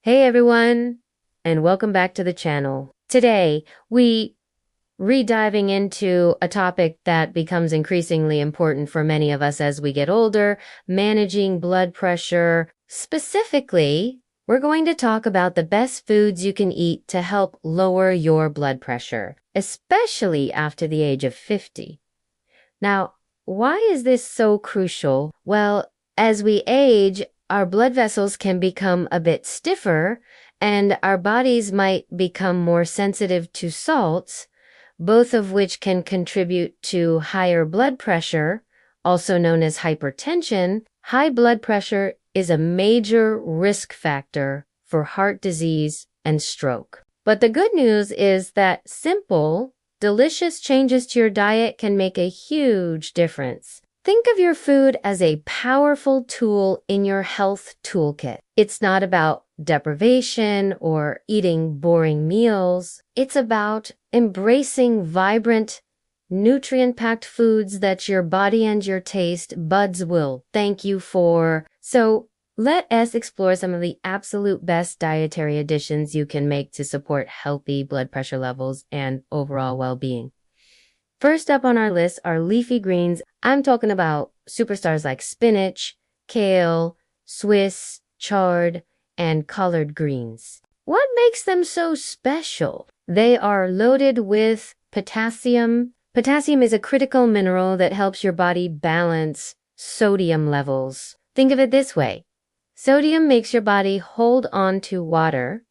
Hey everyone, and welcome back to the channel. Today, we re-diving into a topic that becomes increasingly important for many of us as we get older, managing blood pressure. Specifically, we're going to talk about the best foods you can eat to help lower your blood pressure, especially after the age of 50. Now, why is this so crucial? Well, as we age, our blood vessels can become a bit stiffer and our bodies might become more sensitive to salts, both of which can contribute to higher blood pressure, also known as hypertension. High blood pressure is a major risk factor for heart disease and stroke. But the good news is that simple, delicious changes to your diet can make a huge difference. Think of your food as a powerful tool in your health toolkit. It's not about deprivation or eating boring meals. It's about embracing vibrant, nutrient-packed foods that your body and your taste buds will thank you for. So let us explore some of the absolute best dietary additions you can make to support healthy blood pressure levels and overall well-being. First up on our list are leafy greens. I'm talking about superstars like spinach, kale, Swiss, chard, and collard greens. What makes them so special? They are loaded with potassium. Potassium is a critical mineral that helps your body balance sodium levels. Think of it this way. Sodium makes your body hold on to water,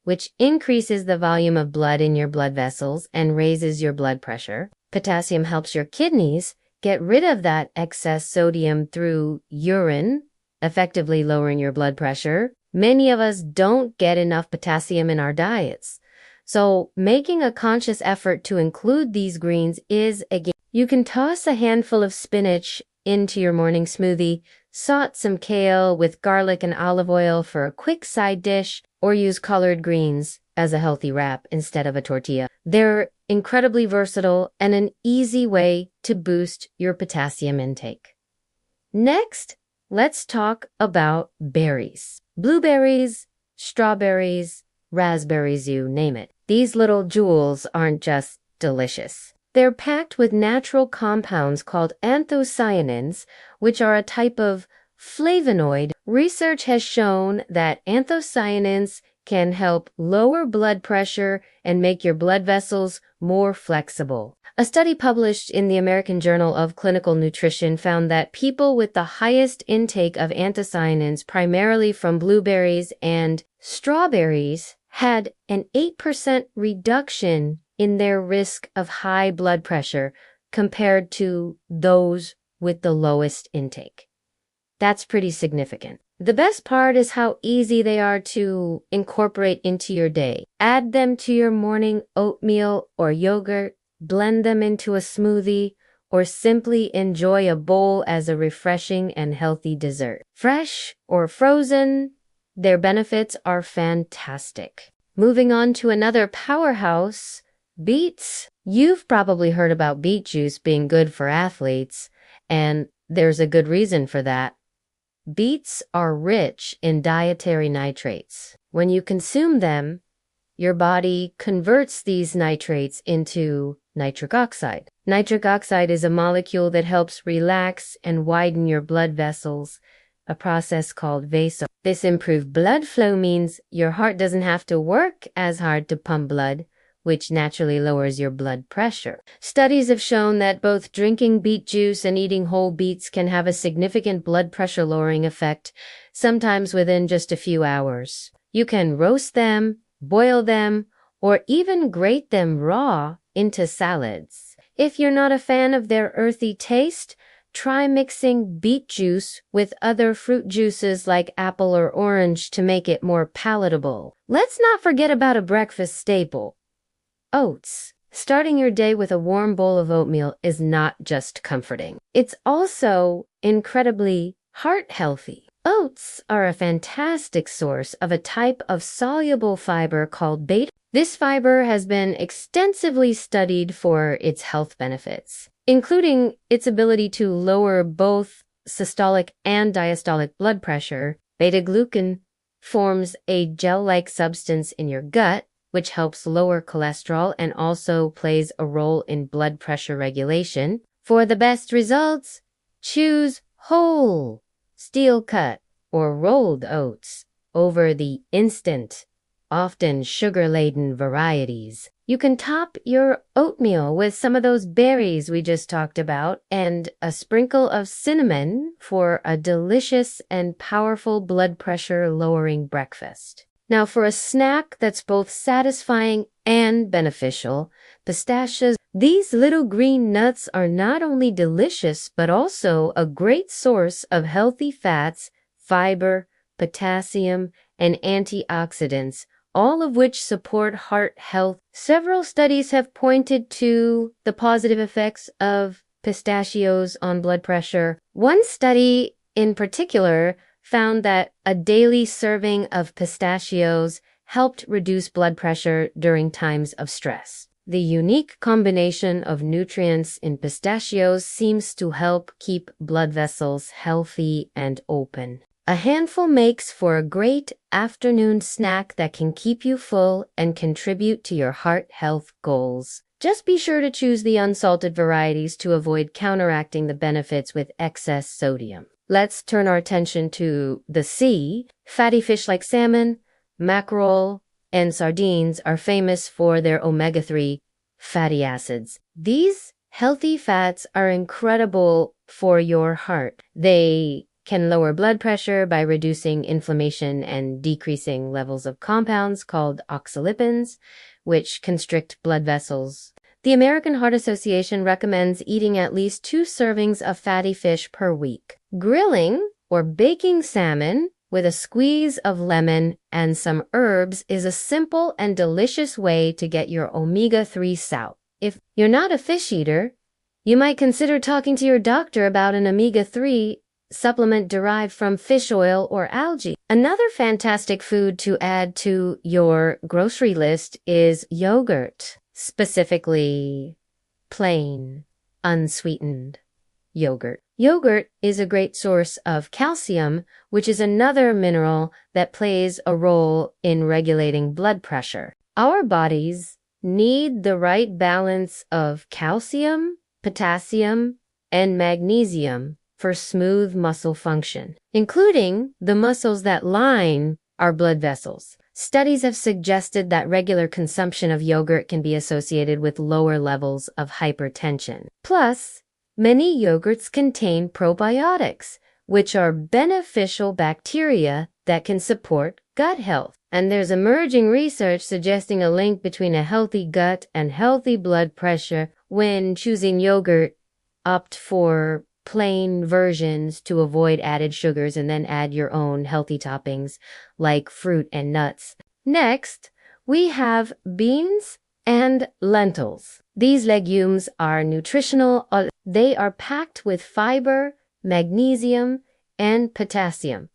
which increases the volume of blood in your blood vessels and raises your blood pressure. Potassium helps your kidneys get rid of that excess sodium through urine, effectively lowering your blood pressure. Many of us don't get enough potassium in our diets. So making a conscious effort to include these greens is a game. You can toss a handful of spinach into your morning smoothie, saute some kale with garlic and olive oil for a quick side dish, or use collard greens as a healthy wrap instead of a tortilla. They're incredibly versatile and an easy way to boost your potassium intake. Next, let's talk about berries. Blueberries, strawberries, raspberries, you name it. These little jewels aren't just delicious. They're packed with natural compounds called anthocyanins, which are a type of flavonoid. Research has shown that anthocyanins can help lower blood pressure and make your blood vessels more flexible. A study published in the American Journal of Clinical Nutrition found that people with the highest intake of anthocyanins, primarily from blueberries and strawberries, had an 8% reduction in their risk of high blood pressure compared to those with the lowest intake. That's pretty significant. The best part is how easy they are to incorporate into your day. Add them to your morning oatmeal or yogurt, blend them into a smoothie, or simply enjoy a bowl as a refreshing and healthy dessert. Fresh or frozen, their benefits are fantastic. Moving on to another powerhouse, beets. You've probably heard about beet juice being good for athletes, and there's a good reason for that. Beets are rich in dietary nitrates. When you consume them, your body converts these nitrates into nitric oxide. Nitric oxide is a molecule that helps relax and widen your blood vessels, a process called vaso. This improved blood flow means your heart doesn't have to work as hard to pump blood, which naturally lowers your blood pressure. Studies have shown that both drinking beet juice and eating whole beets can have a significant blood pressure lowering effect, sometimes within just a few hours. You can roast them, boil them, or even grate them raw into salads. If you're not a fan of their earthy taste, try mixing beet juice with other fruit juices like apple or orange to make it more palatable. Let's not forget about a breakfast staple. Oats. Starting your day with a warm bowl of oatmeal is not just comforting. It's also incredibly heart healthy. Oats are a fantastic source of a type of soluble fiber called beta. This fiber has been extensively studied for its health benefits, including its ability to lower both systolic and diastolic blood pressure. Beta-glucan forms a gel-like substance in your gut, which helps lower cholesterol and also plays a role in blood pressure regulation. For the best results, choose whole, steel-cut, or rolled oats over the instant, often sugar-laden varieties. You can top your oatmeal with some of those berries we just talked about and a sprinkle of cinnamon for a delicious and powerful blood pressure lowering breakfast. Now, for a snack that's both satisfying and beneficial, pistachios. These little green nuts are not only delicious, but also a great source of healthy fats, fiber, potassium, and antioxidants, all of which support heart health. Several studies have pointed to the positive effects of pistachios on blood pressure. One study in particular found that a daily serving of pistachios helped reduce blood pressure during times of stress. The unique combination of nutrients in pistachios seems to help keep blood vessels healthy and open. A handful makes for a great afternoon snack that can keep you full and contribute to your heart health goals. Just be sure to choose the unsalted varieties to avoid counteracting the benefits with excess sodium. Let's turn our attention to the sea. Fatty fish like salmon, mackerel, and sardines are famous for their omega-3 fatty acids. These healthy fats are incredible for your heart. They can lower blood pressure by reducing inflammation and decreasing levels of compounds called oxalipins, which constrict blood vessels. The American Heart Association recommends eating at least 2 servings of fatty fish per week. Grilling or baking salmon with a squeeze of lemon and some herbs is a simple and delicious way to get your omega-3 salt. If you're not a fish eater, you might consider talking to your doctor about an omega-3 supplement derived from fish oil or algae. Another fantastic food to add to your grocery list is yogurt, specifically plain, unsweetened yogurt. Yogurt is a great source of calcium, which is another mineral that plays a role in regulating blood pressure. Our bodies need the right balance of calcium, potassium, and magnesium for smooth muscle function, including the muscles that line our blood vessels. Studies have suggested that regular consumption of yogurt can be associated with lower levels of hypertension. Plus, many yogurts contain probiotics, which are beneficial bacteria that can support gut health. And there's emerging research suggesting a link between a healthy gut and healthy blood pressure. When choosing yogurt, opt for plain versions to avoid added sugars and then add your own healthy toppings like fruit and nuts. Next, we have beans and lentils. These legumes are nutritional. They are packed with fiber, magnesium, and potassium,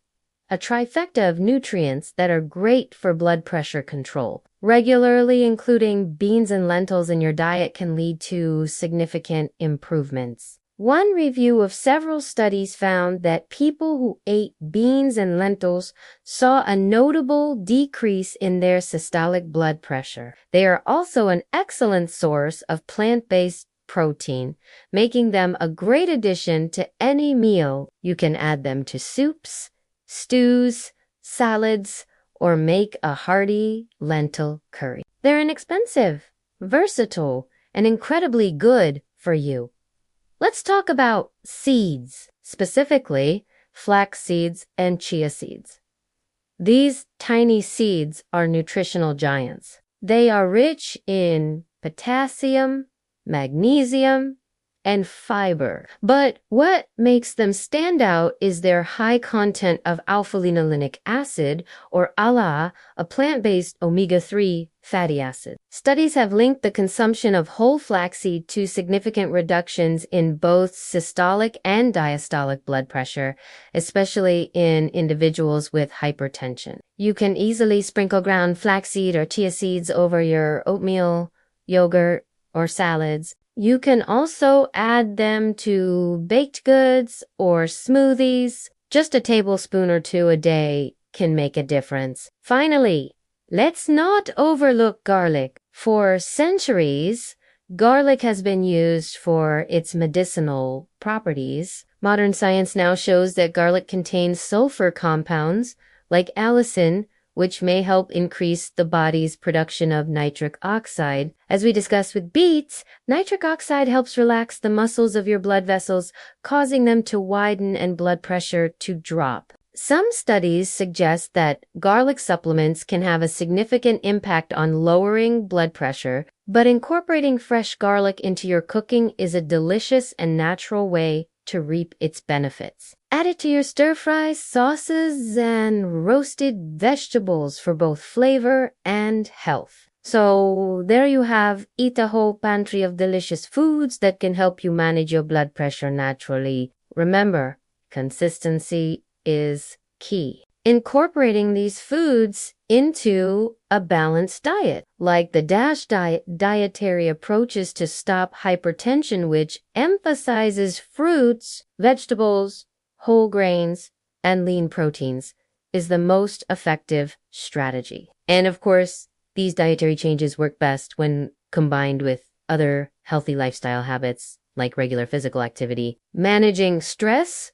a trifecta of nutrients that are great for blood pressure control. Regularly including beans and lentils in your diet can lead to significant improvements. One review of several studies found that people who ate beans and lentils saw a notable decrease in their systolic blood pressure. They are also an excellent source of plant-based protein, making them a great addition to any meal. You can add them to soups, stews, salads, or make a hearty lentil curry. They're inexpensive, versatile, and incredibly good for you. Let's talk about seeds, specifically flax seeds and chia seeds. These tiny seeds are nutritional giants. They are rich in potassium, magnesium, and fiber. But what makes them stand out is their high content of alpha-linolenic acid, or ALA, a plant-based omega-3 fatty acid. Studies have linked the consumption of whole flaxseed to significant reductions in both systolic and diastolic blood pressure, especially in individuals with hypertension. You can easily sprinkle ground flaxseed or chia seeds over your oatmeal, yogurt, or salads. You can also add them to baked goods or smoothies. Just a tablespoon or 2 a day can make a difference. Finally, let's not overlook garlic. For centuries, garlic has been used for its medicinal properties. Modern science now shows that garlic contains sulfur compounds like allicin, which may help increase the body's production of nitric oxide. As we discussed with beets, nitric oxide helps relax the muscles of your blood vessels, causing them to widen and blood pressure to drop. Some studies suggest that garlic supplements can have a significant impact on lowering blood pressure, but incorporating fresh garlic into your cooking is a delicious and natural way to reap its benefits. Add it to your stir-fries, sauces, and roasted vegetables for both flavor and health. So there you have, eat a whole pantry of delicious foods that can help you manage your blood pressure naturally. Remember, consistency is key. Incorporating these foods into a balanced diet, like the DASH diet, dietary approaches to stop hypertension, which emphasizes fruits, vegetables, whole grains, and lean proteins, is the most effective strategy. And of course, these dietary changes work best when combined with other healthy lifestyle habits like regular physical activity, managing stress,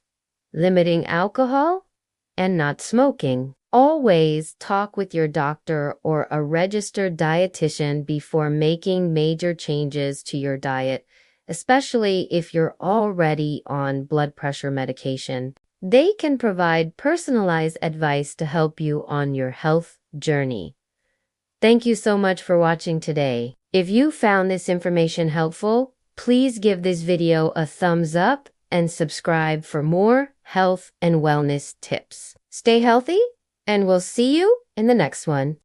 limiting alcohol, and not smoking. Always talk with your doctor or a registered dietitian before making major changes to your diet, especially if you're already on blood pressure medication. They can provide personalized advice to help you on your health journey. Thank you so much for watching today. If you found this information helpful, please give this video a thumbs up and subscribe for more health and wellness tips. Stay healthy, and we'll see you in the next one.